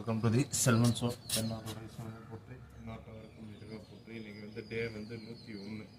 Welcome to the Selvan show. தென்னாட்டோட சமையல் போட்டு நாட்டவருக்கும் மிருக போட்டு இன்னைக்கு வந்து டே வந்து 101.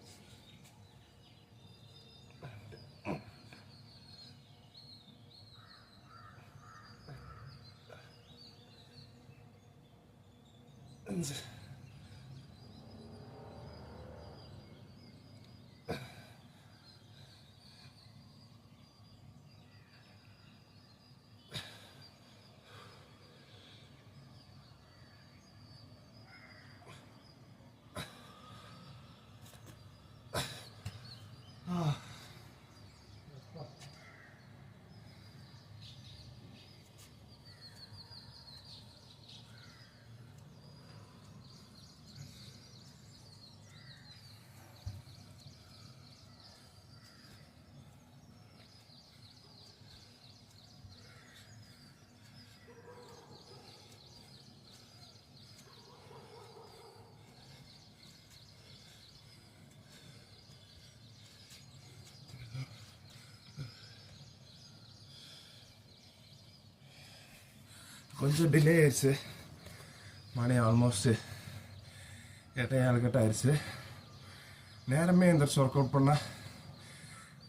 கொஞ்சம் டிலே ஆயிடுச்சு. மணி ஆல்மோஸ்ட் 8:15 ஆயிடுச்சு. நேரமே எந்திரிச்சு ஒர்க் அவுட் பண்ணால்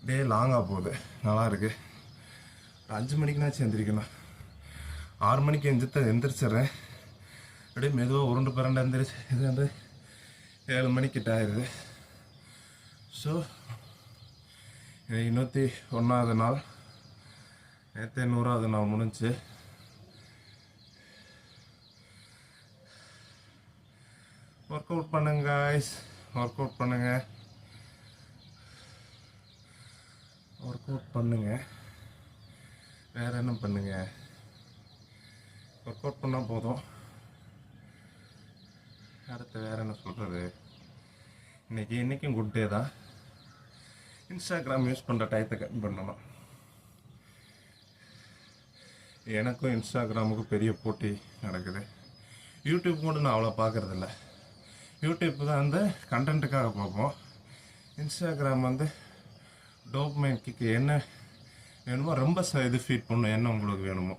டே லாங்காக போகுது. நல்லா இருக்கு. 5 மணிக்குனாச்சும் எந்திரிக்கணும். 6 மணிக்கு எந்திரிச்சிட்றேன். அப்படியே மெதுவாக உருண்டு பிறண்டு எந்திரிச்சு இது வந்து 7 மணிக்கிட்ட ஆயிடுது. ஸோ இது 101வது நாள். நேற்று 100வது நாள் முடிஞ்சு. ஒர்க் அவுட் பண்ணுங்க காய்ஸ், ஒர்க் அவுட் பண்ணுங்க, ஒர்க் அவுட் பண்ணுங்க. வேற என்ன பண்ணுங்க, ஒர்க் அவுட் பண்ணால் போதும். அடுத்து வேற என்ன சொல்கிறது. இன்றைக்கும் குட் டே தான். இன்ஸ்டாகிராம் யூஸ் பண்ணுற டயத்தை கட் பண்ணணும். எனக்கும் இன்ஸ்டாகிராமுக்கும் பெரிய போட்டி நடக்குது. யூடியூப் கூட நான் அவ்வளோ பார்க்குறதில்ல. யூடியூப் தான் வந்து கண்டென்ட்டுக்காக பார்ப்போம். இன்ஸ்டாகிராம் வந்து டோப்மைன் கிக்கு என்ன வேணுமோ ரொம்ப இது ஃபீட் பண்ணும். என்ன உங்களுக்கு வேணுமோ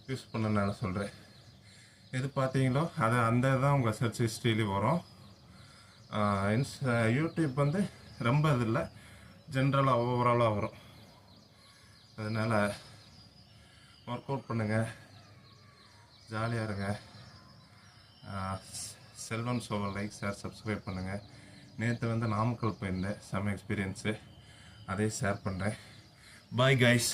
யூஸ் பண்ண நான் சொல்கிறேன். எது பார்த்தீங்களோ அது அந்த தான் உங்கள் சர்ச் ஹிஸ்ட்ரியிலே வரும். யூடியூப் வந்து ரொம்ப இது இல்லை, ஜென்ரலாக ஓவராலாக வரும். அதனால் ஒர்க் அவுட் பண்ணுங்கள், ஜாலியாக இருங்க. செல்வன் ஷோவை லைக், ஷேர், சப்ஸ்கிரைப் பண்ணுங்கள். நேற்று வந்து நாமக்கல் போயிருந்தேன், செம்ம எக்ஸ்பீரியன்ஸு, அதே ஷேர் பண்ணுறேன். Bye guys.